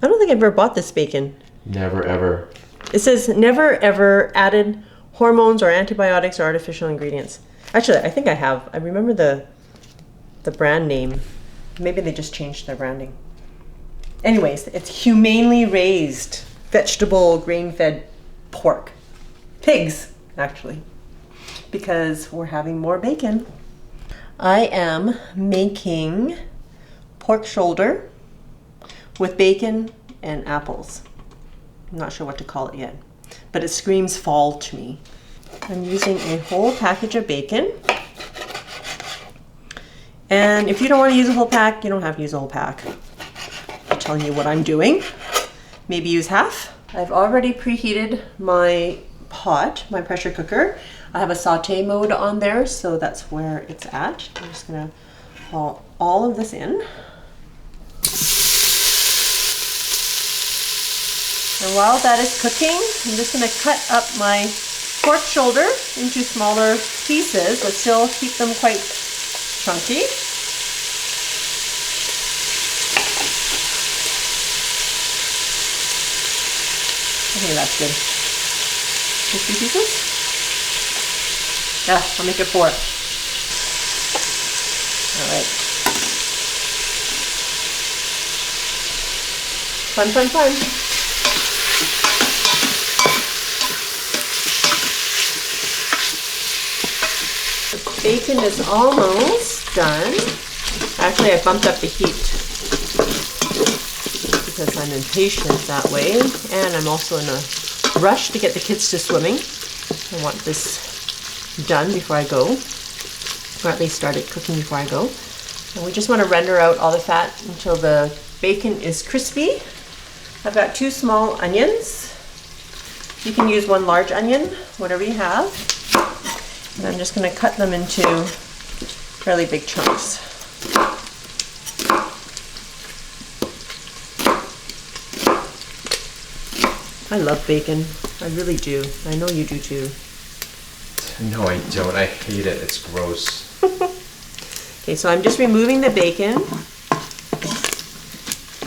I don't think I've ever bought this bacon. Never ever. It says never ever added hormones or antibiotics or artificial ingredients. Actually, I think I have. I remember the brand name. Maybe they just changed their branding. Anyways, it's humanely raised vegetable grain-fed pork. Pigs, actually. Because we're having more bacon. I am making pork shoulder with bacon and apples. I'm not sure what to call it yet, but it screams fall to me. I'm using a whole package of bacon. And if you don't want to use a whole pack, you don't have to use a whole pack. I'm telling you what I'm doing. Maybe use half. I've already preheated my pot, my pressure cooker. I have a saute mode on there, so that's where it's at. I'm just gonna haul all of this in. And while that is cooking, I'm just gonna cut up my pork shoulder into smaller pieces, but still keep them quite chunky. I think that's good. Just 2 pieces? Yeah, I'll make it 4. All right. Fun, fun, fun. Bacon is almost done. Actually, I bumped up the heat because I'm impatient that way, and I'm also in a rush to get the kids to swimming. I want this done before I go, or at least start it cooking before I go. And we just want to render out all the fat until the bacon is crispy. I've got 2 small onions. You can use 1 large onion, whatever you have. And I'm just going to cut them into fairly big chunks. I love bacon. I really do. I know you do too. No, I don't. I hate it. It's gross. Okay, so I'm just removing the bacon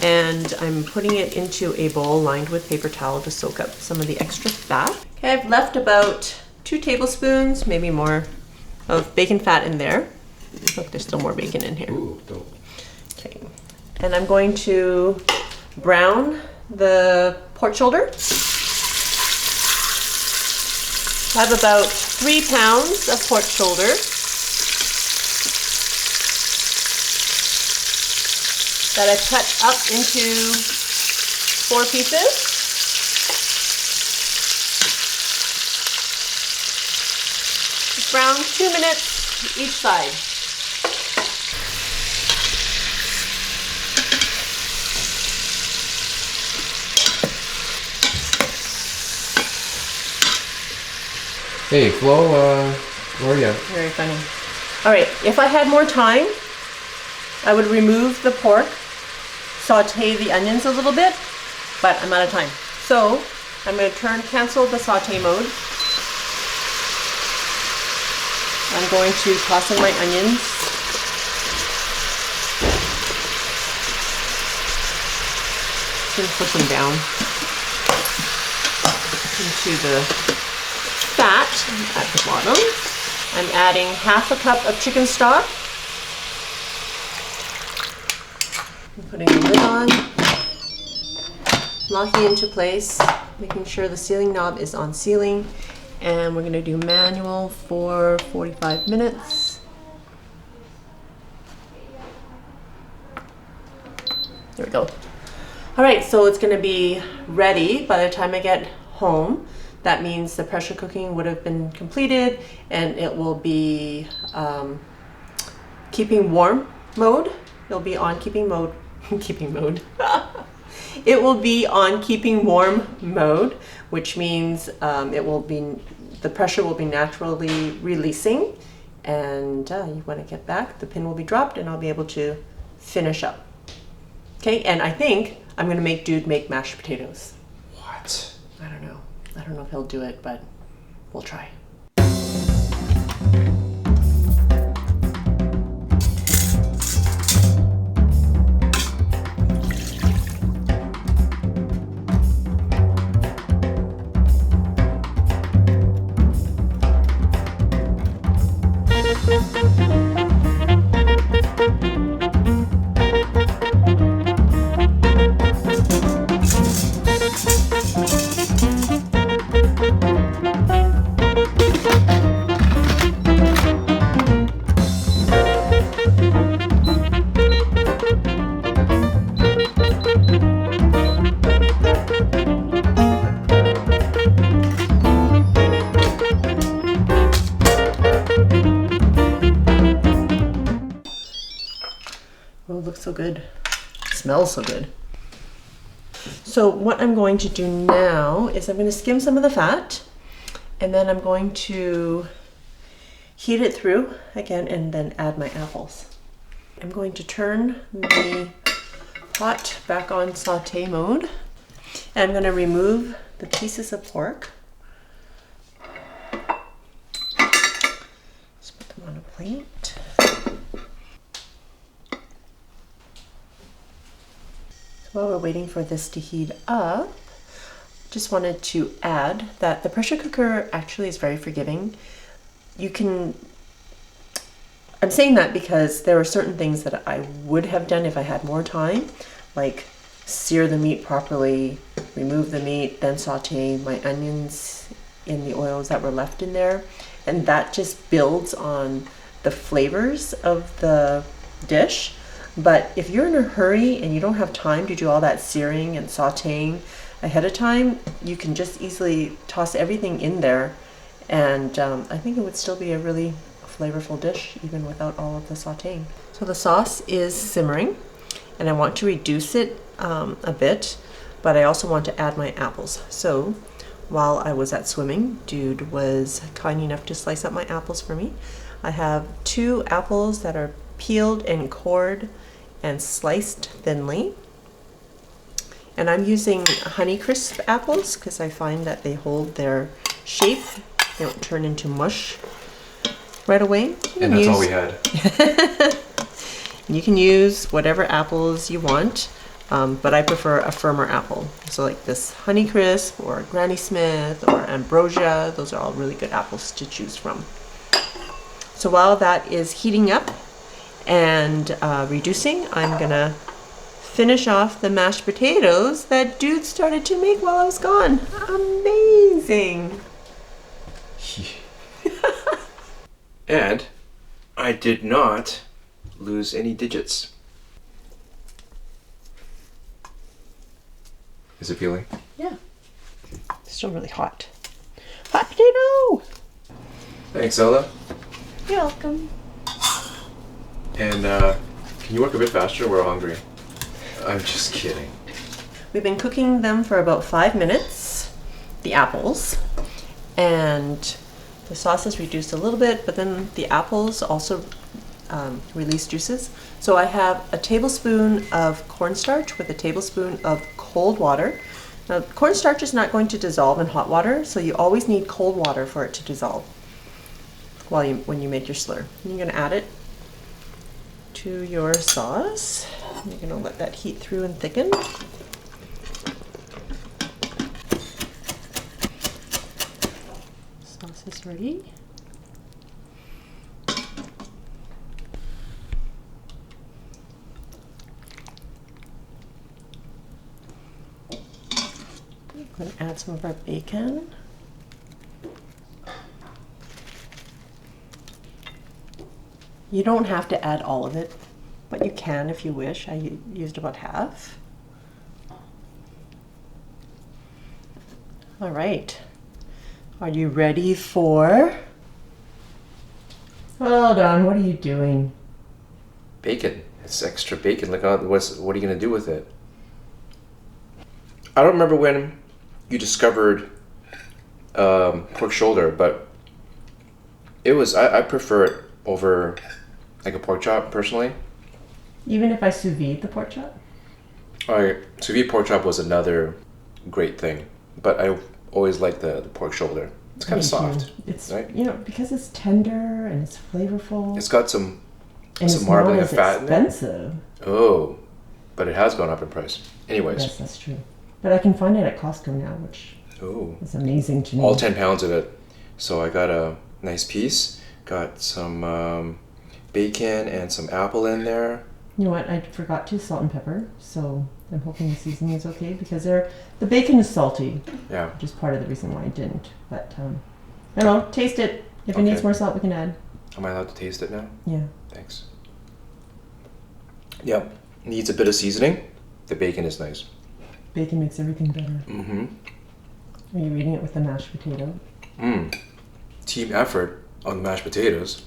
and I'm putting it into a bowl lined with paper towel to soak up some of the extra fat. Okay, I've left about 2 tablespoons, maybe more, of bacon fat in there. Look, there's still more bacon in here. Ooh, dope. Okay, and I'm going to brown the pork shoulder. I have about 3 pounds of pork shoulder. That I've cut up into 4 pieces. Brown 2 minutes each side. Hey, Flo, where are you? Very funny. All right, if I had more time, I would remove the pork, saute the onions a little bit, but I'm out of time. So I'm going to cancel the saute mode. I'm going to toss in my onions. I'm going to push them down into the fat at the bottom. I'm adding half a cup of chicken stock. I'm putting the lid on, locking into place, making sure the sealing knob is on sealing. And we're going to do manual for 45 minutes. There we go. All right, so it's going to be ready by the time I get home. That means the pressure cooking would have been completed and it will be keeping warm mode. It'll be on keeping mode. Keeping mode. It will be on keeping warm mode, which means the pressure will be naturally releasing, and when I get back, the pin will be dropped and I'll be able to finish up. Okay, and I think I'm gonna make Dude make mashed potatoes. What? I don't know. I don't know if he'll do it, but we'll try. good. It smells so good. So what I'm going to do now is I'm going to skim some of the fat, and then I'm going to heat it through again and then add my apples. I'm going to turn the pot back on saute mode, and I'm going to remove the pieces of pork. Just put them on a plate. While we're waiting for this to heat up, just wanted to add that the pressure cooker actually is very forgiving. I'm saying that because there are certain things that I would have done if I had more time, like sear the meat properly, remove the meat, then saute my onions in the oils that were left in there. And that just builds on the flavors of the dish. But if you're in a hurry and you don't have time to do all that searing and sauteing ahead of time, you can just easily toss everything in there, and I think it would still be a really flavorful dish even without all of the sauteing. So the sauce is simmering, and I want to reduce it a bit, but I also want to add my apples. So while I was at swimming, Dude was kind enough to slice up my apples for me. I have 2 apples that are peeled and cored and sliced thinly, and I'm using Honeycrisp apples because I find that they hold their shape. They don't turn into mush right away. And that's all we had. You can use whatever apples you want, but I prefer a firmer apple. So like this Honeycrisp or Granny Smith or Ambrosia, those are all really good apples to choose from. So while that is heating up and reducing, I'm gonna finish off the mashed potatoes that Dude started to make while I was gone. Amazing. And I did not lose any digits. Is it peeling? Yeah. Still really hot. Hot potato! Thanks, Ella. You're welcome. And can you work a bit faster? We're hungry. I'm just kidding. We've been cooking them for about 5 minutes, the apples, and the sauce is reduced a little bit, but then the apples also release juices. So I have a tablespoon of cornstarch with a tablespoon of cold water. Now, cornstarch is not going to dissolve in hot water, so you always need cold water for it to dissolve when you make your slur. And you're going to add it to your sauce. You're going to let that heat through and thicken. Sauce is ready. I'm going to add some of our bacon. You don't have to add all of it, but you can if you wish. I used about half. All right. Are you ready for... Hold on, what are you doing? Bacon. It's extra bacon. Like, what are you going to do with it? I don't remember when you discovered pork shoulder, but it was, I prefer it over like a pork chop personally. Even if I sous vide the pork chop? Sous vide pork chop was another great thing, but I always liked the pork shoulder. It's kind of soft. It's, right? You know, because it's tender and it's flavorful. It's got some and marbling of fat in it. Expensive. Oh, but it has gone up in price. Anyways. Yes, that's true. But I can find it at Costco now, which is amazing to me. All 10 pounds of it. So I got a nice piece. Got some bacon and some apple in there. You know what? I forgot to salt and pepper, so I'm hoping the seasoning is okay because the bacon is salty. Yeah. Which is part of the reason why I didn't. But I don't know. Taste it. If it needs more salt, we can add. Am I allowed to taste it now? Yeah. Thanks. Yep. Needs a bit of seasoning. The bacon is nice. Bacon makes everything better. Mm-hmm. Are you eating it with the mashed potato? Team effort on the mashed potatoes,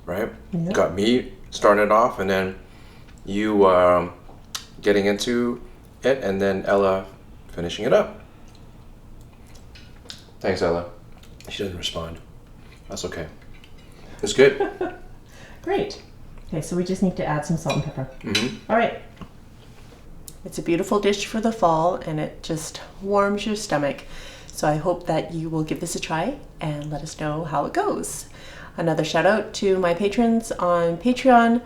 right? Yeah. Got meat, started off, and then you getting into it, and then Ella finishing it up. Thanks, Ella. She doesn't respond. That's okay. It's good. Great. Okay, so we just need to add some salt and pepper. Mm-hmm. All right. It's a beautiful dish for the fall, and it just warms your stomach. So I hope that you will give this a try and let us know how it goes. Another shout out to my patrons on Patreon.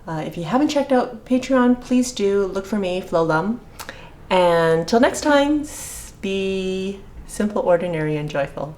If you haven't checked out Patreon, please do look for me, Flo Lum. And till next time, be simple, ordinary, and joyful.